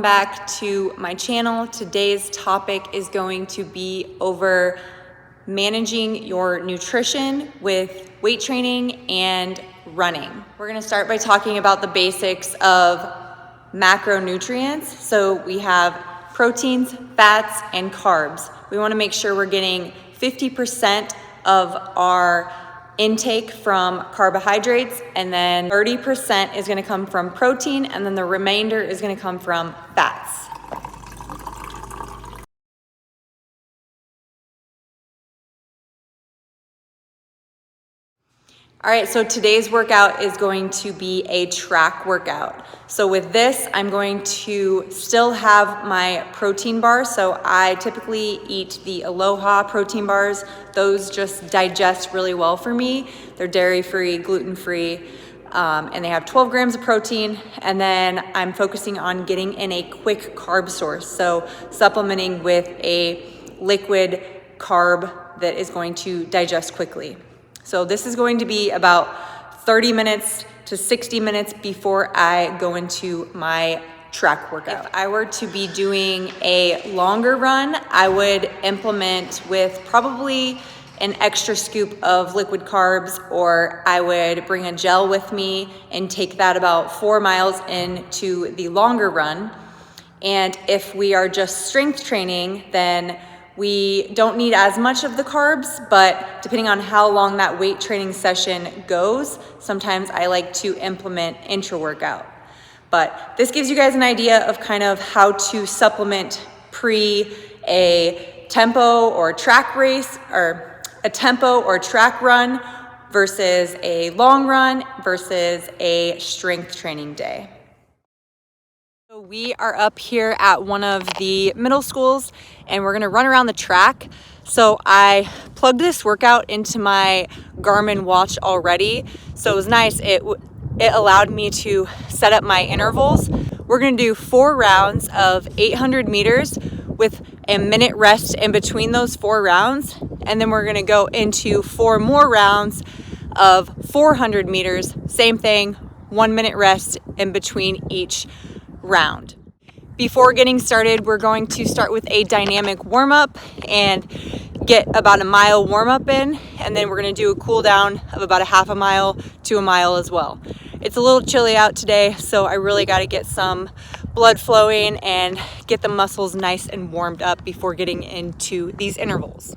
back to my channel. Today's topic is going to be over managing your nutrition with weight training and running. We're gonna start by talking about the basics of macronutrients. So we have proteins, fats, and carbs. We wanna make sure we're getting 50% of our intake from carbohydrates, and then 30% is gonna come from protein, and then the remainder is gonna come from fats. All right, so today's workout is going to be a track workout. So with this, I'm going to still have my protein bar. So I typically eat the Aloha protein bars. Those just digest really well for me. They're dairy-free, gluten-free, and they have 12 grams of protein. And then I'm focusing on getting in a quick carb source. So supplementing with a liquid carb that is going to digest quickly. So this is going to be about 30 minutes to 60 minutes before I go into my track workout. If I were to be doing a longer run, I would implement with probably an extra scoop of liquid carbs, or I would bring a gel with me and take that about 4 miles into the longer run. And if we are just strength training, then we don't need as much of the carbs, but depending on how long that weight training session goes, sometimes I like to implement intra-workout. But this gives you guys an idea of kind of how to supplement pre a tempo or track race, or a tempo or track run versus a long run versus a strength training day. So we are up here at one of the middle schools and we're gonna run around the track. So I plugged this workout into my Garmin watch already. So it was nice, it allowed me to set up my intervals. We're gonna do 4 rounds of 800 meters with a minute rest in between those 4 rounds. And then we're gonna go into 4 more rounds of 400 meters, same thing, 1 minute rest in between each round. Before getting started, we're going to start with a dynamic warm-up and get about a mile warm-up in, and then we're going to do a cool down of about a half a mile to a mile as well. It's a little chilly out today, so I really got to get some blood flowing and get the muscles nice and warmed up before getting into these intervals.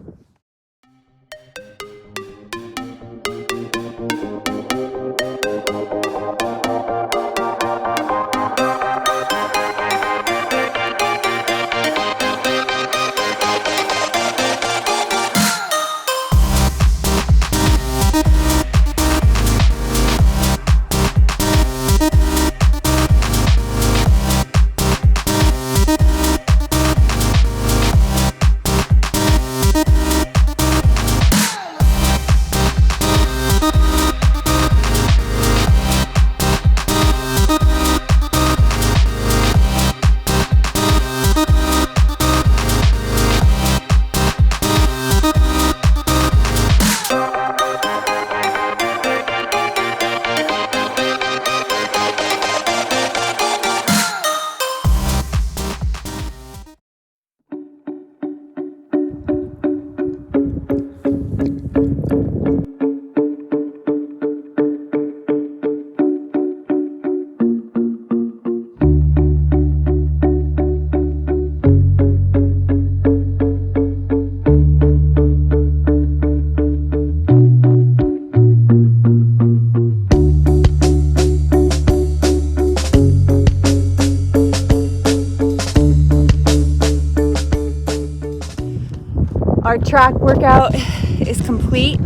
Our track workout is complete.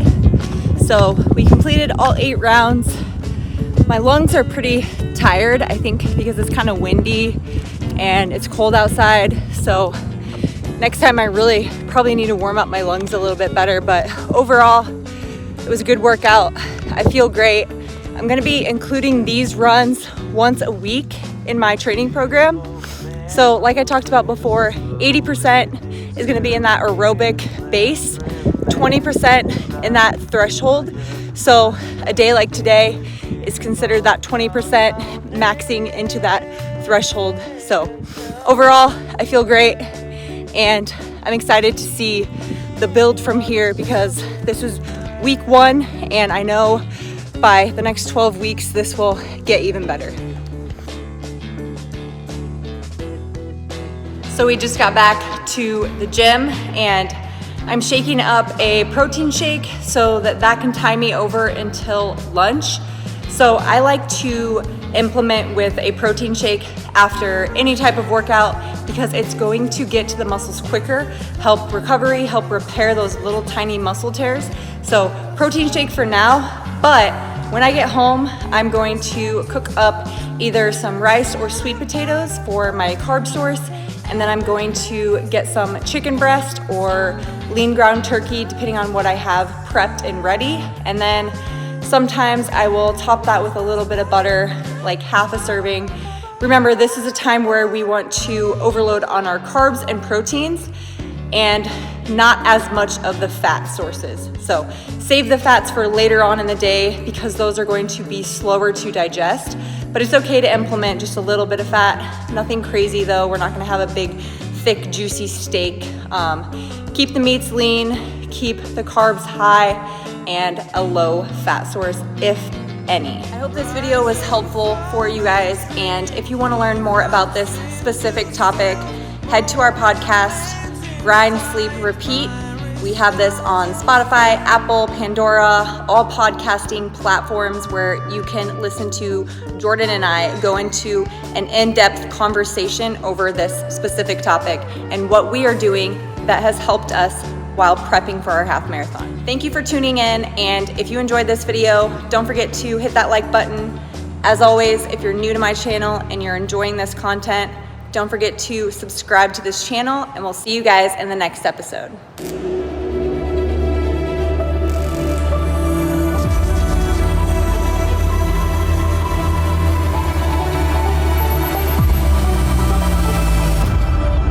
So we completed all 8 rounds. My lungs are pretty tired, I think because it's kind of windy and it's cold outside. So next time I really probably need to warm up my lungs a little bit better, but overall it was a good workout. I feel great. I'm gonna be including these runs once a week in my training program. So like I talked about before, 80% is gonna be in that aerobic base, 20% in that threshold. So a day like today is considered that 20% maxing into that threshold. So overall, I feel great, and I'm excited to see the build from here because this is week 1, and I know by the next 12 weeks, this will get even better. So we just got back to the gym, and I'm shaking up a protein shake so that can tie me over until lunch. So I like to implement with a protein shake after any type of workout because it's going to get to the muscles quicker, help recovery, help repair those little tiny muscle tears. So protein shake for now, but when I get home, I'm going to cook up either some rice or sweet potatoes for my carb source, and then I'm going to get some chicken breast or lean ground turkey, depending on what I have prepped and ready. And then sometimes I will top that with a little bit of butter, like half a serving. Remember, this is a time where we want to overload on our carbs and proteins and not as much of the fat sources. So save the fats for later on in the day because those are going to be slower to digest. But it's okay to implement just a little bit of fat. Nothing crazy though. We're not gonna have a big, thick, juicy steak. Keep the meats lean, keep the carbs high, and a low fat source, if any. I hope this video was helpful for you guys, and if you want to learn more about this specific topic, head to our podcast, Grind, Sleep, Repeat. We have this on Spotify, Apple, Pandora, all podcasting platforms where you can listen to Jordan and I go into an in-depth conversation over this specific topic and what we are doing that has helped us while prepping for our half marathon. Thank you for tuning in, and if you enjoyed this video, don't forget to hit that like button. As always, if you're new to my channel and you're enjoying this content, don't forget to subscribe to this channel, and we'll see you guys in the next episode.